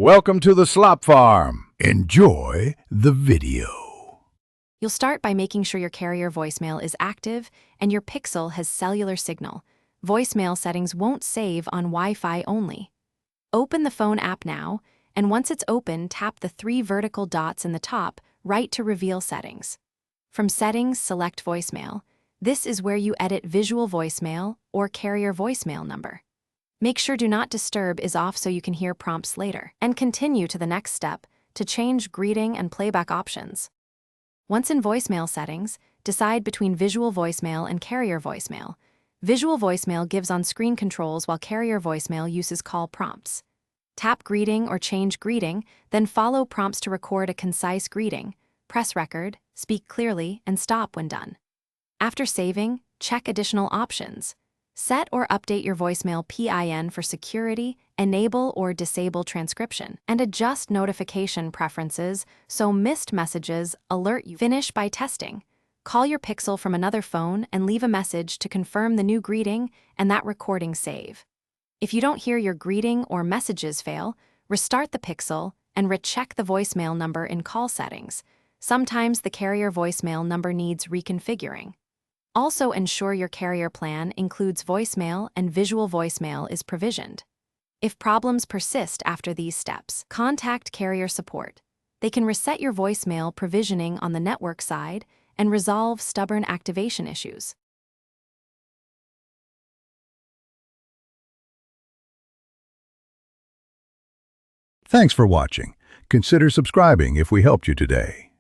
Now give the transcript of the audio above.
Welcome to the Slop Farm. Enjoy the video. You'll start by making sure your carrier voicemail is active and your Pixel has cellular signal. Voicemail settings won't save on Wi-Fi only. Open the phone app now, and once it's open, tap the 3 vertical dots in the top right to reveal settings. From Settings, select Voicemail. This is where you edit visual voicemail or carrier voicemail number. Make sure Do Not Disturb is off so you can hear prompts later, and continue to the next step to change greeting and playback options. Once in voicemail settings, decide between visual voicemail and carrier voicemail. Visual voicemail gives on-screen controls while carrier voicemail uses call prompts. Tap Greeting or change greeting, then follow prompts to record a concise greeting. Press record, speak clearly, and stop when done. After saving, check additional options. Set or update your voicemail PIN for security, enable or disable transcription, and adjust notification preferences so missed messages alert you. Finish by testing. Call your Pixel from another phone and leave a message to confirm the new greeting and that recording save. If you don't hear your greeting or messages fail, restart the Pixel and recheck the voicemail number in call settings. Sometimes the carrier voicemail number needs reconfiguring. Also ensure your carrier plan includes voicemail and visual voicemail is provisioned. If problems persist after these steps, contact carrier support. They can reset your voicemail provisioning on the network side and resolve stubborn activation issues. Thanks for watching. Consider subscribing if we helped you today.